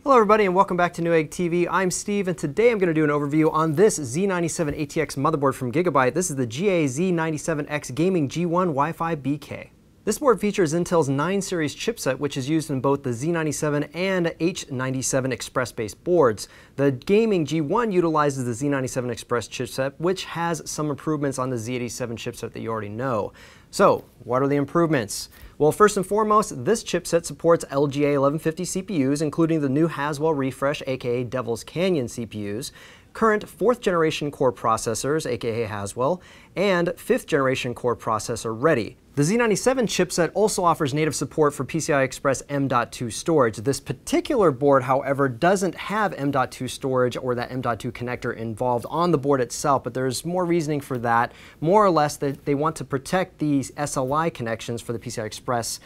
Hello everybody and welcome back to Newegg TV. I'm Steve and today I'm going to do an overview on this Z97 ATX motherboard from Gigabyte. This is the GA-Z97X-Gaming G1 WIFI-BK. This board features Intel's 9 series chipset, which is used in both the Z97 and H97 Express-based boards. The Gaming G1 utilizes the Z97 Express chipset, which has some improvements on the Z87 chipset that you already know. So, what are the improvements? Well, first and foremost, this chipset supports LGA 1150 CPUs, including the new Haswell Refresh, aka Devil's Canyon CPUs, current 4th generation core processors, aka Haswell, and 5th generation core processor ready. The Z97 chipset also offers native support for PCI Express M.2 storage. This particular board, however, doesn't have M.2 storage or that M.2 connector involved on the board itself, but there's more reasoning for that. More or less, they want to protect these SLI connections for the PCI Express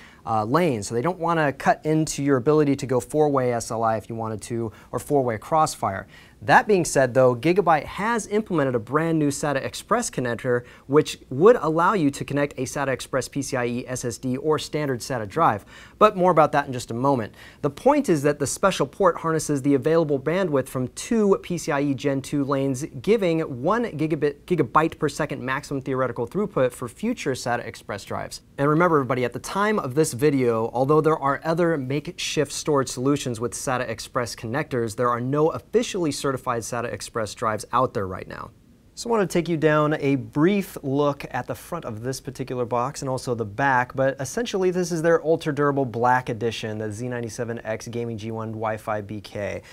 lane, so they don't want to cut into your ability to go 4-way SLI if you wanted to, or 4-way Crossfire. That being said, though, Gigabyte has implemented a brand new SATA Express connector, which would allow you to connect a SATA Express PCIe SSD or standard SATA drive. But more about that in just a moment. The point is that the special port harnesses the available bandwidth from 2 PCIe Gen 2 lanes, giving 1 gigabyte per second maximum theoretical throughput for future SATA Express drives. And remember, everybody, at the time of this video, although there are other makeshift storage solutions with SATA Express connectors, there are no officially certified SATA Express drives out there right now. So I want to take you down a brief look at the front of this particular box and also the back, but essentially this is their ultra-durable black edition, the Z97X-Gaming G1 WIFI-BK.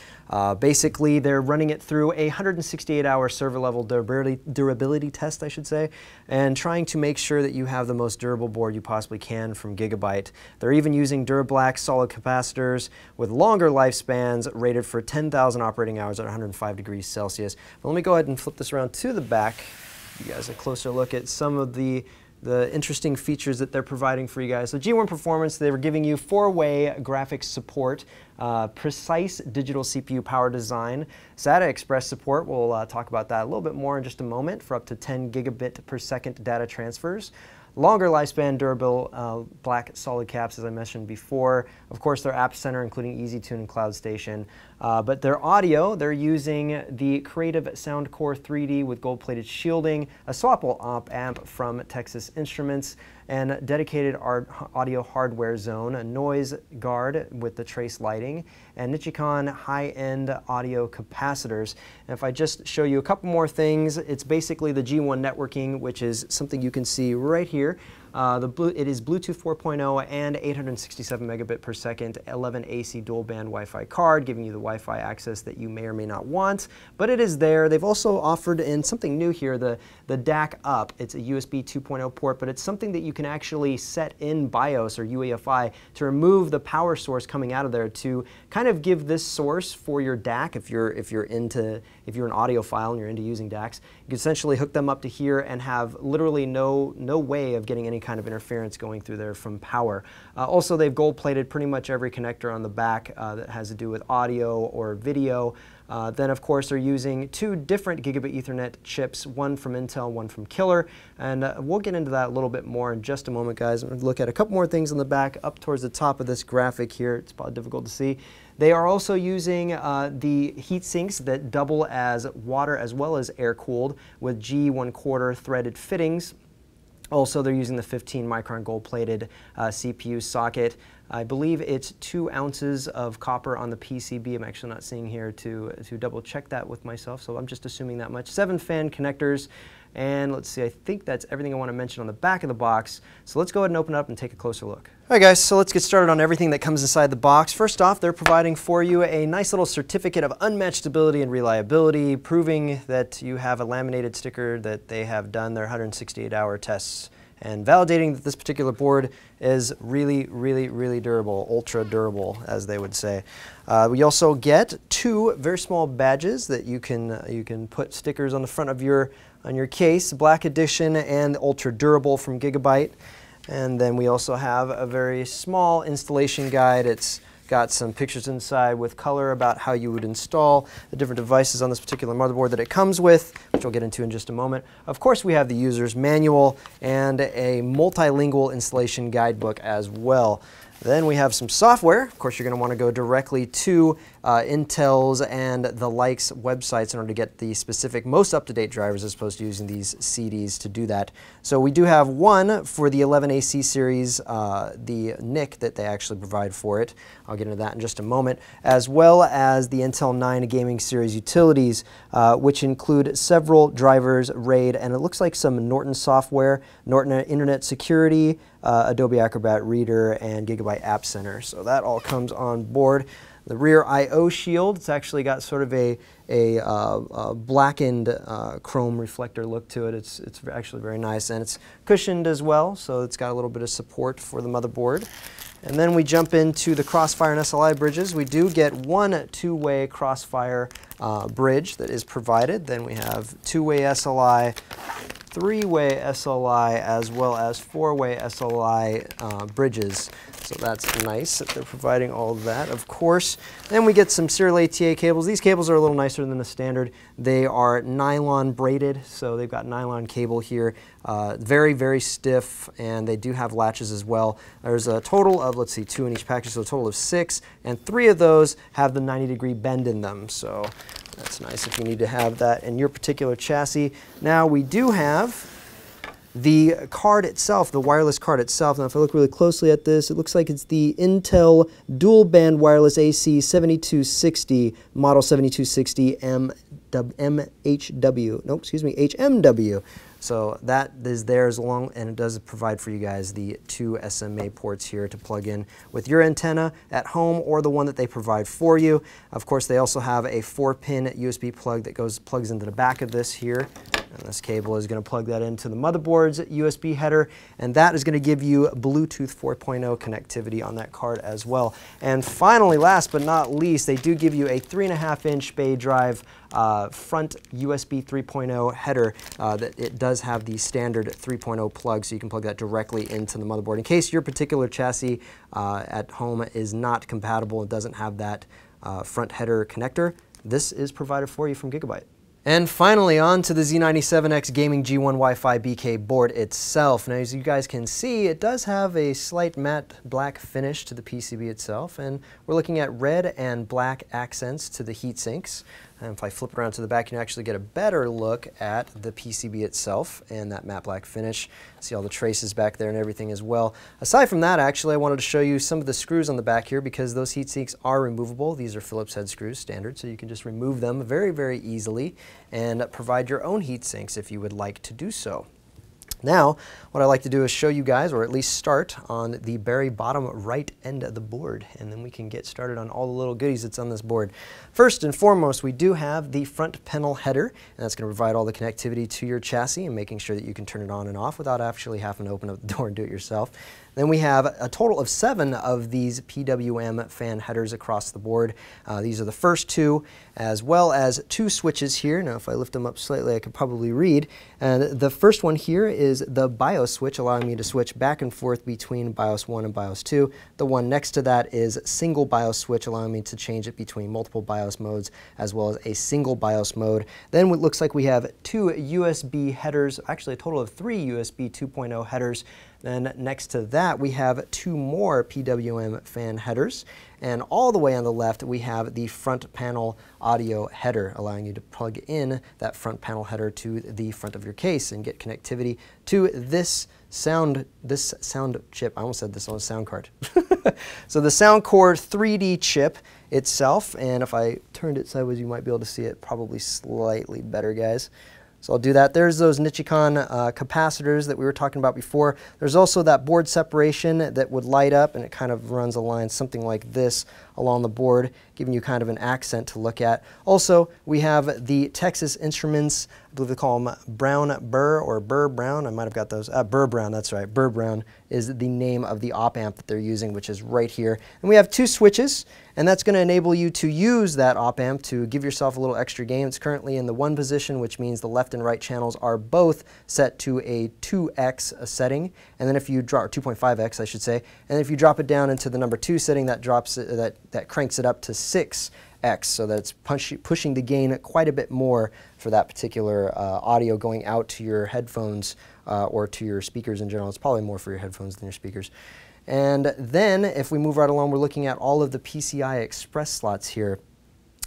Basically, they're running it through a 168-hour server-level durability test, I should say, and trying to make sure that you have the most durable board you possibly can from Gigabyte. They're even using Durablack solid capacitors with longer lifespans rated for 10,000 operating hours at 105 degrees Celsius. But let me go ahead and flip this around to the back. Give you guys a closer look at some of the interesting features that they're providing for you guys. So G1 Performance, they were giving you 4-way graphics support, precise digital CPU power design, SATA Express support, we'll talk about that a little bit more in just a moment, for up to 10 gigabit per second data transfers. Longer lifespan, durable black solid caps, as I mentioned before. Of course, their App Center, including Easy Tune and Cloud Station. But their audio, they're using the Creative Soundcore 3D with gold-plated shielding, a swappable op amp from Texas Instruments, and dedicated audio hardware zone, a noise guard with the trace lighting, and Nichicon high-end audio capacitors. And if I just show you a couple more things, it's basically the G1 networking, which is something you can see right here. It is Bluetooth 4.0 and 867 megabit per second 11 AC dual band Wi-Fi card, giving you the Wi-Fi access that you may or may not want, but it is there. They've also offered in something new here, the DAC up. It's a USB 2.0 port, but it's something that you can actually set in BIOS or UEFI to remove the power source coming out of there to kind of give this source for your DAC. If you're an audiophile and you're into using DACs, you can essentially hook them up to here and have literally no way of getting any kind of interference going through there from power. Also, they've gold-plated pretty much every connector on the back that has to do with audio or video. Then, of course, they're using 2 different Gigabit Ethernet chips, one from Intel, one from Killer, and we'll get into that a little bit more in just a moment, guys. I'm going to look at a couple more things on the back up towards the top of this graphic here. It's probably difficult to see. They are also using the heat sinks that double as water as well as air-cooled with G1/4 threaded fittings. Also, they're using the 15 micron gold-plated CPU socket. I believe it's 2 ounces of copper on the PCB. I'm actually not seeing here to double check that with myself, so I'm just assuming that much. 7 fan connectors, and let's see, I think that's everything I want to mention on the back of the box. So let's go ahead and open it up and take a closer look. All right, guys, so let's get started on everything that comes inside the box. First off, they're providing for you a nice little certificate of unmatched stability and reliability, proving that you have a laminated sticker that they have done their 168-hour tests, and validating that this particular board is really, really, really durable, ultra durable, as they would say. We also get 2 very small badges that you can put stickers on the front of your case, Black Edition and Ultra Durable from Gigabyte. And then we also have a very small installation guide. It's got some pictures inside with color about how you would install the different devices on this particular motherboard that it comes with, which we'll get into in just a moment. Of course, we have the user's manual and a multilingual installation guidebook as well. Then we have some software. Of course, you're going to want to go directly to Intel's and the likes websites in order to get the specific, most up-to-date drivers as opposed to using these CDs to do that. So we do have one for the 11AC series, the NIC that they actually provide for it. I'll get into that in just a moment, as well as the Intel 9 Gaming Series utilities, which include several drivers, RAID, and it looks like some Norton software, Norton Internet Security, Adobe Acrobat Reader, and Gigabyte App Center. So that all comes on board. The rear I/O shield, it's actually got sort of a blackened chrome reflector look to it. It's actually very nice, and it's cushioned as well, so it's got a little bit of support for the motherboard. And then we jump into the Crossfire and SLI bridges. We do get one two-way Crossfire bridge that is provided. Then we have two-way SLI, three-way SLI, as well as four-way SLI bridges. So that's nice that they're providing all of that, of course. Then we get some serial ATA cables. These cables are a little nicer than the standard. They are nylon braided, so they've got nylon cable here. Very, very stiff, and they do have latches as well. There's a total of, let's see, 2 in each package, so a total of 6, and 3 of those have the 90-degree bend in them. So that's nice if you need to have that in your particular chassis. Now we do have the card itself, the wireless card itself. Now if I look really closely at this, it looks like it's the Intel dual band wireless AC 7260, model 7260 HMW. So that is there as long, and it does provide for you guys the 2 SMA ports here to plug in with your antenna at home or the one that they provide for you. Of course, they also have a 4-pin USB plug that plugs into the back of this here. And this cable is going to plug that into the motherboard's USB header, and that is going to give you Bluetooth 4.0 connectivity on that card as well. And finally, last but not least, they do give you a 3.5-inch bay drive front USB 3.0 header that it does have the standard 3.0 plug, so you can plug that directly into the motherboard. In case your particular chassis at home is not compatible and doesn't have that front header connector, this is provided for you from Gigabyte. And finally, on to the Z97X-Gaming G1 Wi-Fi-BK board itself. Now, as you guys can see, it does have a slight matte black finish to the PCB itself, and we're looking at red and black accents to the heat sinks. And if I flip around to the back, you can actually get a better look at the PCB itself and that matte black finish. See all the traces back there and everything as well. Aside from that, actually, I wanted to show you some of the screws on the back here because those heat sinks are removable. These are Phillips head screws, standard, so you can just remove them very, very easily and provide your own heat sinks if you would like to do so. Now, what I like to do is show you guys, or at least start on the very bottom right end of the board, and then we can get started on all the little goodies that's on this board. First and foremost, we do have the front panel header, and that's going to provide all the connectivity to your chassis and making sure that you can turn it on and off without actually having to open up the door and do it yourself. Then we have a total of 7 of these PWM fan headers across the board. These are the first 2, as well as 2 switches here. Now, if I lift them up slightly, I could probably read. And the first one here is the BIOS switch, allowing me to switch back and forth between BIOS 1 and BIOS 2. The one next to that is single BIOS switch, allowing me to change it between multiple BIOS modes, as well as a single BIOS mode. Then it looks like we have 2 USB headers, actually a total of 3 USB 2.0 headers. Then next to that, we have 2 more PWM fan headers. And all the way on the left, we have the front panel audio header, allowing you to plug in that front panel header to the front of your case and get connectivity to this sound chip. I almost said this on a sound card. So the Soundcore 3D chip itself, and if I turned it sideways, you might be able to see it probably slightly better, guys. So I'll do that. There's those Nichicon capacitors that we were talking about before. There's also that board separation that would light up, and it kind of runs a line something like this along the board, giving you kind of an accent to look at. Also, we have the Texas Instruments, I believe they call them Brown Burr or Burr Brown. I might have got those. Burr Brown, that's right. Burr Brown is the name of the op amp that they're using, which is right here. And we have 2 switches, and that's going to enable you to use that op amp to give yourself a little extra gain. It's currently in the 1 position, which means the left and right channels are both set to a 2x setting, and then if you drop, or 2.5x I should say, and if you drop it down into the number 2 setting, that drops it, that cranks it up to 6x, so that's pushing the gain quite a bit more for that particular audio going out to your headphones or to your speakers in general. It's probably more for your headphones than your speakers. And then if we move right along, we're looking at all of the PCI Express slots here.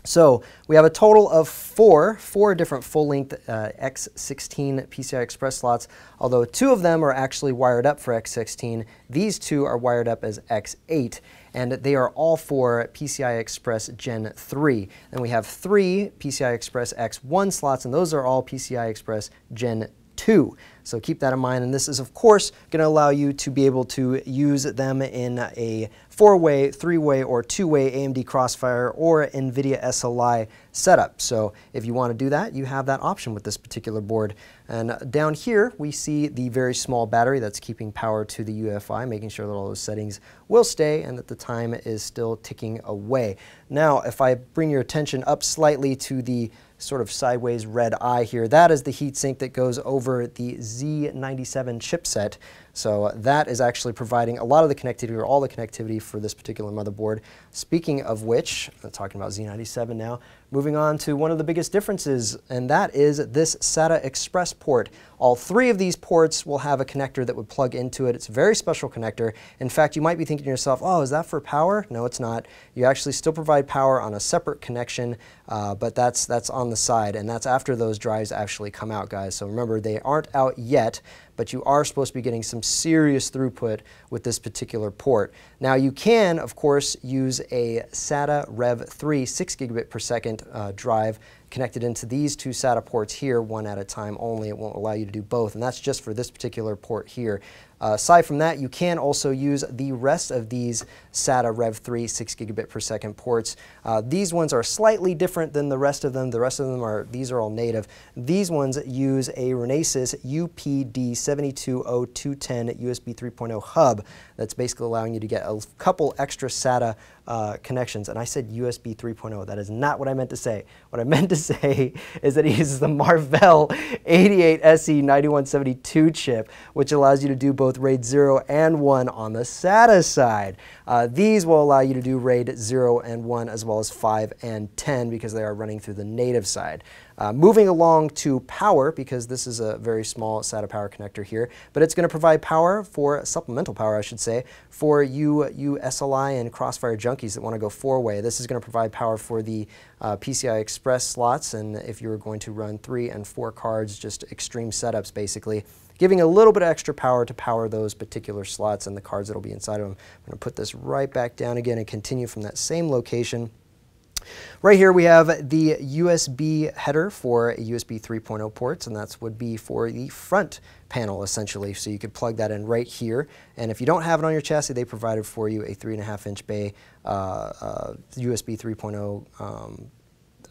So we have a total of four different full-length X16 PCI Express slots, although 2 of them are actually wired up for X16. These 2 are wired up as X8, and they are all for PCI Express Gen 3. Then we have 3 PCI Express X1 slots, and those are all PCI Express Gen 2. So keep that in mind, and this is of course going to allow you to be able to use them in a 4-way, 3-way, or 2-way AMD Crossfire or NVIDIA SLI setup. So if you want to do that, you have that option with this particular board. And down here we see the very small battery that's keeping power to the UEFI, making sure that all those settings will stay and that the time is still ticking away. Now if I bring your attention up slightly to the sort of sideways red eye here, that is the heatsink that goes over the Z97 chipset. So that is actually providing a lot of the connectivity, or all the connectivity, for this particular motherboard. Speaking of which, I'm talking about Z97 now, moving on to one of the biggest differences, and that is this SATA Express port. All 3 of these ports will have a connector that would plug into it. It's a very special connector. In fact, you might be thinking to yourself, oh, is that for power? No, it's not. You actually still provide power on a separate connection, but that's on the side, and that's after those drives actually come out, guys. So remember, they aren't out yet, but you are supposed to be getting some serious throughput with this particular port. Now you can, of course, use a SATA Rev 3 6 gigabit per second drive connected into these 2 SATA ports here, one at a time only. It won't allow you to do both, and that's just for this particular port here. Aside from that, you can also use the rest of these SATA Rev 3 6 gigabit per second ports. These ones are slightly different than the rest of them. The rest of them these are all native. These ones use a Renesas UPD720210 USB 3.0 hub that's basically allowing you to get a couple extra SATA connections. And I said USB 3.0. That is not what I meant to say. What I meant to say is that it uses the Marvell 88SE9172 chip, which allows you to do both RAID 0 and 1 on the SATA side. These will allow you to do RAID 0 and 1 as well as 5 and 10 because they are running through the native side. Moving along to power, because this is a very small SATA power connector here, but it's going to provide power for, supplemental power I should say, for you SLI and Crossfire junkies that want to go 4-way. This is going to provide power for the PCI Express slots, and if you were going to run 3 and 4 cards, just extreme setups basically, giving a little bit of extra power to power those particular slots and the cards that will be inside of them. I'm going to put this right back down again and continue from that same location. Right here we have the USB header for USB 3.0 ports, and that would be for the front panel essentially. So you could plug that in right here, and if you don't have it on your chassis, they provided for you a 3.5-inch bay USB 3.0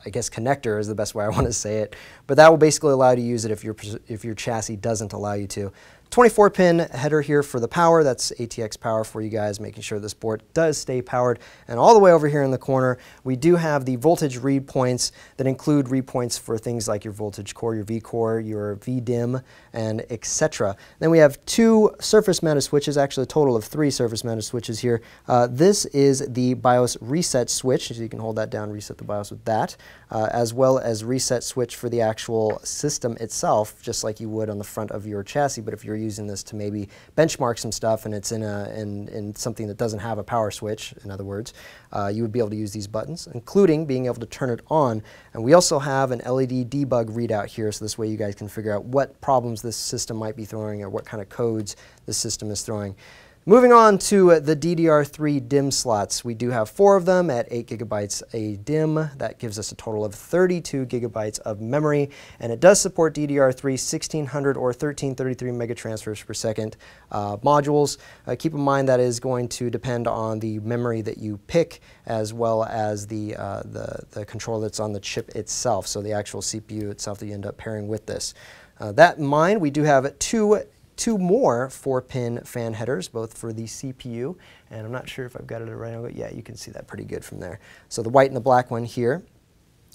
I guess connector is the best way I want to say it, but that will basically allow you to use it if your chassis doesn't allow you to. 24-pin header here for the power. That's ATX power for you guys, making sure this board does stay powered. And all the way over here in the corner, we do have the voltage read points that include read points for things like your voltage core, your V-core, your VDIM, and etc. Then we have 2 surface-mounted switches, actually a total of 3 surface-mounted switches here. This is the BIOS reset switch, so you can hold that down, reset the BIOS with that, as well as reset switch for the actual system itself, just like you would on the front of your chassis. But if you're using this to maybe benchmark some stuff and it's in something that doesn't have a power switch, in other words, you would be able to use these buttons, including being able to turn it on. And we also have an LED debug readout here, so this way you guys can figure out what problems this system might be throwing or what kind of codes the system is throwing. Moving on to the DDR3 DIMM slots. We do have 4 of them at 8 gigabytes a DIMM. That gives us a total of 32 gigabytes of memory, and it does support DDR3 1600 or 1333 megatransfers per second modules. Keep in mind that is going to depend on the memory that you pick, as well as the controller that's on the chip itself, so the actual CPU itself that you end up pairing with this. That in mind, we do have two more 4-pin fan headers, both for the CPU, and I'm not sure if I've got it right now, but yeah, you can see that pretty good from there. So the white and the black one here.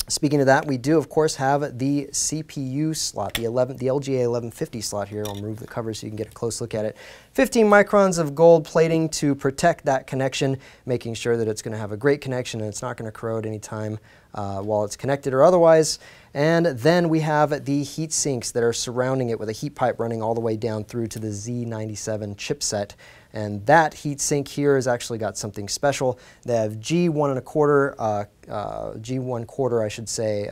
Speaking of that, we do of course have the CPU slot, the LGA 1150 slot here. I'll remove the cover so you can get a close look at it. 15 microns of gold plating to protect that connection, making sure that it's going to have a great connection and it's not going to corrode anytime while it's connected or otherwise. And then we have the heat sinks that are surrounding it with a heat pipe running all the way down through to the Z97 chipset. And that heat sink here has actually got something special. They have G1 I should say,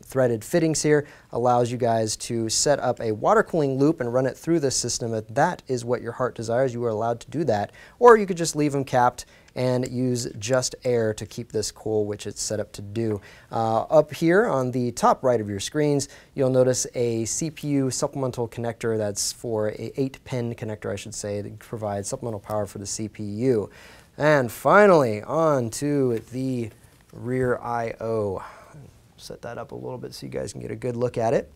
threaded fittings here. Allows you guys to set up a water cooling loop and run it through this system. If that is what your heart desires, you are allowed to do that. Or you could just leave them capped and use just air to keep this cool, which it's set up to do. Up here on the top right of your screens, you'll notice a CPU supplemental connector that's for a 8-pin connector, I should say, that provides supplemental power for the CPU. And finally, on to the rear I/O. Set that up a little bit so you guys can get a good look at it.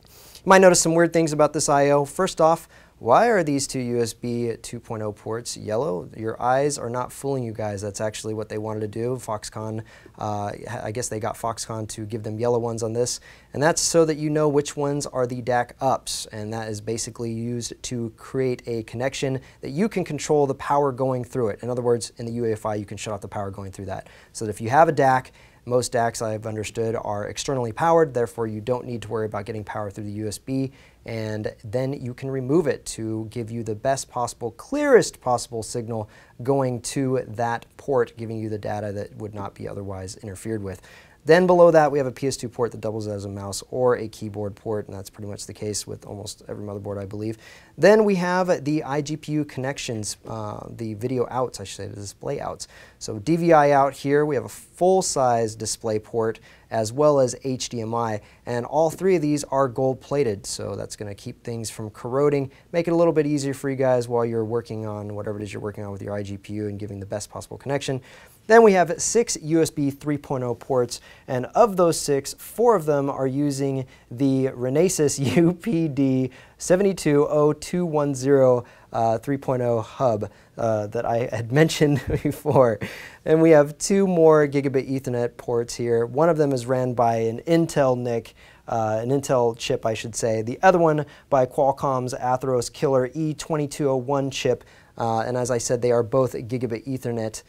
You might notice some weird things about this I/O. First off, why are these two USB 2.0 ports yellow? Your eyes are not fooling you guys. That's actually what they wanted to do. Foxconn, I guess they got Foxconn to give them yellow ones on this. And that's so that you know which ones are the DAC ups. And that is basically used to create a connection that you can control the power going through it. In other words, in the UEFI, you can shut off the power going through that. So that if you have a DAC, most DACs I've understood are externally powered, therefore you don't need to worry about getting power through the USB, and then you can remove it to give you the best possible, clearest possible signal going to that port, giving you the data that would not be otherwise interfered with. Then below that we have a PS2 port that doubles as a mouse or a keyboard port, and that's pretty much the case with almost every motherboard, I believe. Then we have the iGPU connections, the video outs, I should say, the display outs. So DVI out here, we have a full-size display port as well as HDMI, and all three of these are gold-plated, so that's going to keep things from corroding, make it a little bit easier for you guys while you're working on whatever it is you're working on with your iGPU and giving the best possible connection. Then we have 6 USB 3.0 ports, and of those 6, 4 of them are using the Renesas UPD 720210 3.0 hub that I had mentioned before. And we have 2 more gigabit Ethernet ports here. One of them is ran by an Intel NIC, an Intel chip, I should say. The other one by Qualcomm's Atheros Killer E2201 chip. And as I said, they are both gigabit Ethernet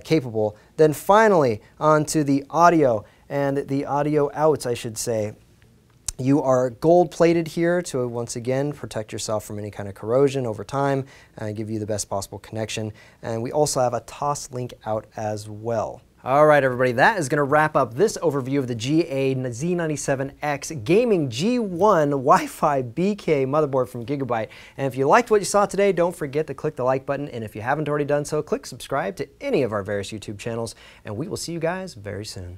capable. Then finally, on to the audio and the audio outs, I should say. You are gold-plated here to, once again, protect yourself from any kind of corrosion over time and give you the best possible connection. And we also have a Toslink out as well. All right, everybody, that is going to wrap up this overview of the GA-Z97X-Gaming G1 WIFI-BK motherboard from Gigabyte. And if you liked what you saw today, don't forget to click the like button. And if you haven't already done so, click subscribe to any of our various YouTube channels. And we will see you guys very soon.